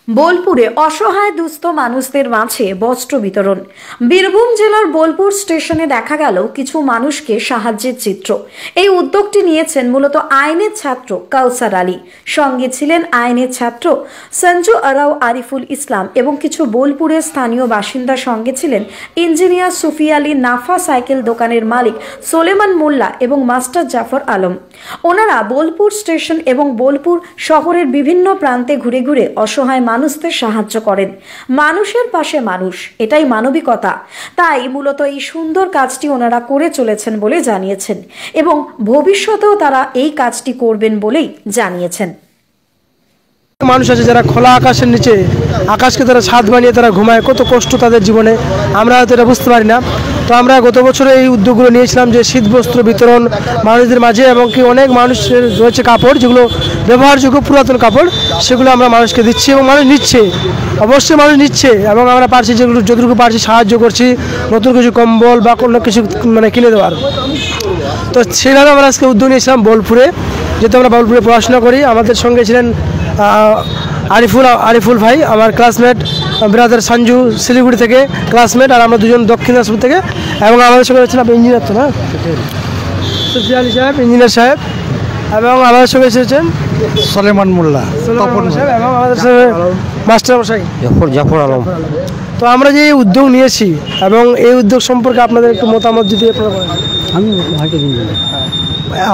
বোলপুরে অসহায় দুস্থ মানুষদের মাঝে বস্ত্র বিতরণ। বীরভূম জেলার বোলপুর স্টেশনে দেখা গেল কিছু মানুষকে সাহায্যের চিত্র। এই উদ্যোগটি নিয়েছেন মূলত আইনের ছাত্র কাউসার আলী, সঙ্গে ছিলেন আইনের ছাত্র সঞ্জু আরাও, আরিফুল ইসলাম এবং কিছু বোলপুরের স্থানীয় বাসিন্দা। সঙ্গে ছিলেন ইঞ্জিনিয়ার সুফি আলী, নাফা সাইকেল দোকানের মালিক সোলেমান মোল্লা এবং মাস্টার জাফর আলম। ওনারা বোলপুর স্টেশন এবং বোলপুর শহরের বিভিন্ন প্রান্তে ঘুরে ঘুরে অসহায় মানুষদের সাহায্য করেন। মানুষের পাশে মানুষ, এটাই মানবিকতা। তাই মূলত এই সুন্দর কাজটি ওনারা করে চলেছেন বলে জানিয়েছেন এবং ভবিষ্যতেও তারা এই কাজটি করবেন বলেই জানিয়েছেন। মানুষ আছে যারা খোলা আকাশের নিচে, আকাশকে তারা ছাদ বানিয়ে তারা ঘুমায়, কত কষ্ট তাদের জীবনে, আমরা হয়তো এটা বুঝতে পারি না। তো আমরা গত বছরে এই উদ্যোগগুলো নিয়েছিলাম যে শীত বস্ত্র বিতরণ মানুষদের মাঝে, এবং কি অনেক মানুষের রয়েছে কাপড় যেগুলো ব্যবহারযোগ্য পুরাতন কাপড়, সেগুলো আমরা মানুষকে দিচ্ছি এবং মানুষ নিচ্ছে, অবশ্যই মানুষ নিচ্ছে। এবং আমরা পারছি যেগুলো যতটুকু পারছি সাহায্য করছি, নতুন কিছু কম্বল বা কোনো কিছু কিনে দেওয়ার। তো সেভাবে আমরা আজকে উদ্যোগ নিয়েছিলাম বোলপুরে, যেহেতু আমরা বোলপুরে পড়াশোনা করি। আমাদের সঙ্গে ছিলেন আরিফুল ভাই, আমার ক্লাসমেট, ব্রাদার সঞ্জু শিলিগুড়ি থেকে ক্লাসমেট, আর আমরা দুজন দক্ষিণ দিনাজপুর থেকে। এবং আমাদের সঙ্গে ছিলাম ইঞ্জিনিয়ার, তো না সুফি আলী সাহেব, ইঞ্জিনিয়ার সাহেব, এবং আমাদের সঙ্গে এসেছেন সোলেমান মোল্লা সাহেব, এবং আমাদের সঙ্গে মাস্টার মশাই জাফর আলম। তো আমরা যে উদ্যোগ নিয়েছি এবং এই উদ্যোগ সম্পর্কে আপনাদের একটু মতামত যদি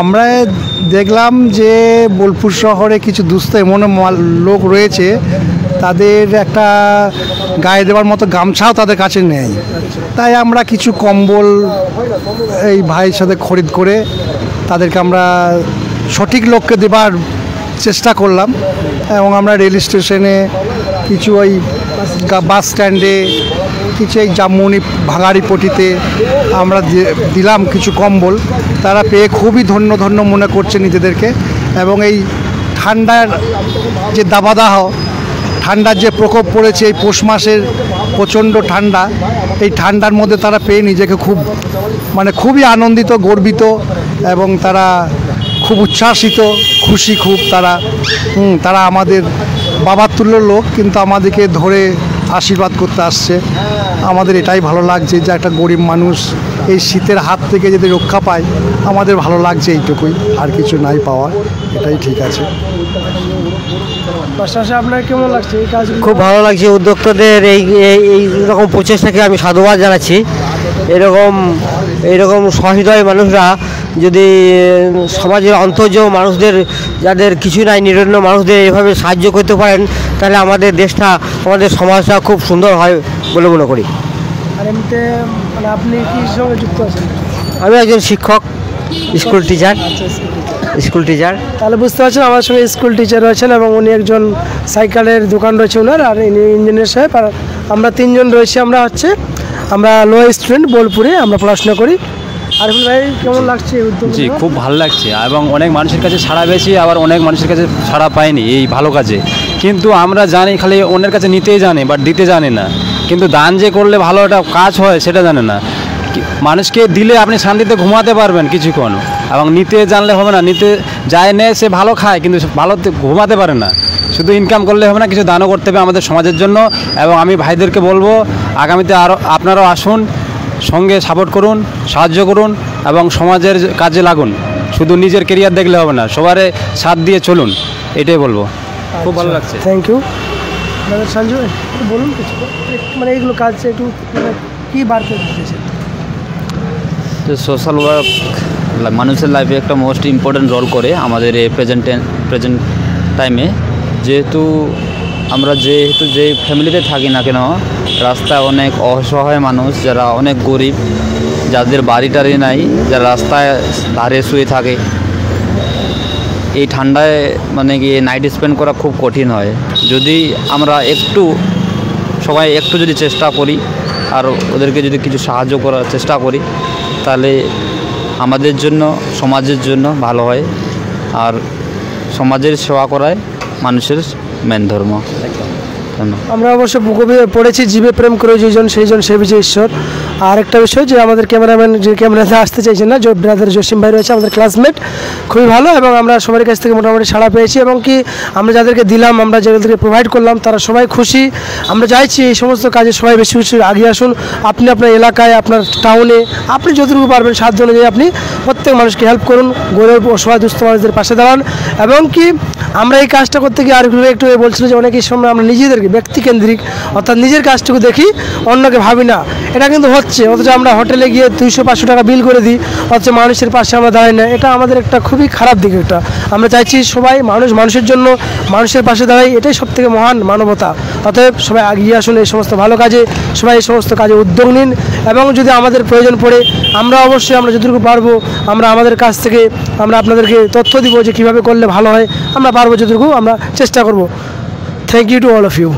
আমরা দেখলাম যে বোলপুর শহরে কিছু দুস্থ এমন লোক রয়েছে, তাদের একটা গায়ে দেওয়ার মতো গামছাও তাদের কাছে নেই। তাই আমরা কিছু কম্বল এই ভাইয়ের সাথে খরিদ করে তাদেরকে আমরা সঠিক লোককে দেবার চেষ্টা করলাম। এবং আমরা রেল স্টেশনে, কিছু ওই বাস স্ট্যান্ডে, কিছু এই জামুনি ভাঙাড়িপটিতে আমরা দিলাম কিছু কম্বল। তারা পেয়ে খুবই ধন্য ধন্য মনে করছে নিজেদেরকে। এবং এই ঠান্ডার যে দাবাদাহ, ঠান্ডার যে প্রকোপ পড়েছে এই পৌষ মাসের প্রচণ্ড ঠান্ডা, এই ঠান্ডার মধ্যে তারা পেয়ে নিজেকে খুবই আনন্দিত, গর্বিত, এবং তারা খুব উচ্ছ্বাসিত, খুশি খুব। তারা আমাদের বাবার তুল্য লোক, কিন্তু আমাদেরকে ধরে আশীর্বাদ করতে আসছে। আমাদের এটাই ভালো লাগছে যে একটা গরিব মানুষ এই শীতের হাত থেকে যদি রক্ষা পায়, আমাদের ভালো লাগছে এইটুকুই, আর কিছু নাই পাওয়ার, এটাই ঠিক আছে। আপনার কেমন লাগছে এই কাজ? খুব ভালো লাগছে উদ্যোক্তাদের এই রকম প্রচেষ্টাকে আমি সাধুবাদ জানাচ্ছি। এরকম সহৃদয় মানুষরা যদি সমাজের অন্তর্জ মানুষদের, যাদের কিছু নাই, নিরন্ন মানুষদের এভাবে সাহায্য করতে পারেন, তাহলে আমাদের দেশটা, আমাদের সমাজটা খুব সুন্দর হয় বলে মনে করি। আর এমনিতে আপনি কি সঙ্গে যুক্ত আছেন? আমি একজন শিক্ষক, স্কুল টিচার। তাহলে বুঝতে পারছেন আমার সঙ্গে স্কুল টিচার রয়েছেন, এবং উনি একজন সাইকেলের দোকান রয়েছে ওনার, আর ইঞ্জিনিয়ার সাহেব, আর আমরা তিনজন রয়েছি। আমরা লো স্টুডেন্ট, বোলপুরে আমরা পড়াশোনা করি। আরিফুল ভাই, কেমন লাগছে উদ্যোগ? জি, খুব ভালো লাগছে, এবং অনেক মানুষের কাছে সাড়া পেয়েছি, আবার অনেক মানুষের কাছে সাড়া পাইনি এই ভালো কাজে। কিন্তু আমরা জানি খালি অন্যের কাছে নিতেই জানি, বাট দিতে জানি না। কিন্তু দান যে করলে ভালো একটা কাজ হয় সেটা জানে না। মানুষকে দিলে আপনি শান্তিতে ঘুমাতে পারবেন কিছুক্ষণ, এবং নিতে জানলে হবে না। নিতে যায় নেয়, সে ভালো খায় কিন্তু ভালো ঘুমাতে পারে না। শুধু ইনকাম করলে হবে না, কিছু দানও করতে হবে আমাদের সমাজের জন্য। এবং আমি ভাইদেরকে বলবো, আগামীতে আরও আপনারাও আসুন, সঙ্গে সাপোর্ট করুন, সাহায্য করুন, এবং সমাজের কাজে লাগুন। শুধু নিজের কেরিয়ার দেখলে হবে না, সবারে সাথ দিয়ে চলুন, এটাই বলবো। খুব ভালো লাগছে, থ্যাংক ইউ। সঞ্জু, বলুন কিছু, এইগুলো কাজ একটু কী বাড়তে দিতেছে? তো সোশ্যাল ওয়ার্ক মানুষের লাইফে একটা মোস্ট ইম্পর্ট্যান্ট রোল করে আমাদের এই প্রেজেন্ট টাইমে। যেহেতু আমরা যে ফ্যামিলিতে থাকি না কেন, রাস্তায় অনেক অসহায় মানুষ, যারা অনেক গরিব, যাদের বাড়ি টাড়ি নাই, যারা রাস্তায় ধারে শুয়ে থাকে, এই ঠান্ডায় কি নাইট স্পেন্ড করা খুব কঠিন হয়। যদি আমরা সবাই একটু যদি চেষ্টা করি, আর ওদেরকে যদি কিছু সাহায্য করার চেষ্টা করি, তাহলে আমাদের জন্য, সমাজের জন্য ভালো হয়। আর সমাজের সেবা করায় মানুষের মেন ধর্ম। আমরা অবশ্য পড়েছি, জীবে প্রেম করে যেজন সেইজন সেবিছে ঈশ্বর। আর একটা বিষয় যে আমাদের ক্যামেরাম্যান যে ক্যামেরাতে আসতে চাইছেন না, যে ব্রাদার জসিম ভাই রয়েছে আমাদের ক্লাসমেট, খুবই ভালো এবং আমরা সবার কাছ থেকে মোটামুটি সাড়া পেয়েছি এবং কি আমরা যাদেরকে দিলাম, আমরা যাদেরকে প্রোভাইড করলাম তারা সবাই খুশি। আমরা চাইছি এই সমস্ত কাজে সবাই বেশি বেশি এগিয়ে আসুন। আপনি আপনার এলাকায়, আপনার টাউনে আপনি যতটুকু পারবেন সাধ্য অনুযায়ী আপনি প্রত্যেক মানুষকে হেল্প করুন, গরিব অসহায় দুস্থ মানুষদের পাশে দাঁড়ান। এবং কি আমরা এই কাজটা করতে গিয়ে আর একটু বলছিল যে অনেকের সময় আমরা নিজেদেরকে ব্যক্তিকেন্দ্রিক অর্থাৎ নিজের কাজটুকু দেখি, অন্যকে ভাবি না, এটা কিন্তু হচ্ছে। অথচ আমরা হোটেলে গিয়ে 200-500 টাকা বিল করে দিই, অথচ মানুষের পাশে আমরা দাঁড়াই না। এটা আমাদের একটা খুবই খারাপ দিক। একটা আমরা চাইছি সবাই মানুষের জন্য মানুষের পাশে দাঁড়াই, এটাই সবথেকে মহান মানবতা। অতএব সবাই এগিয়ে আসুন এই সমস্ত ভালো কাজে, সবাই এই সমস্ত কাজে উদ্যোগ নিন এবং যদি আমাদের প্রয়োজন পড়ে আমরা অবশ্যই আমরা যতটুকু পারবো আমরা আমাদের কাছ থেকে আমরা আপনাদেরকে তথ্য দিব যে কীভাবে করলে ভালো হয়, আমরা পারবো যতটুকু আমরা চেষ্টা করব। Thank you to all of you.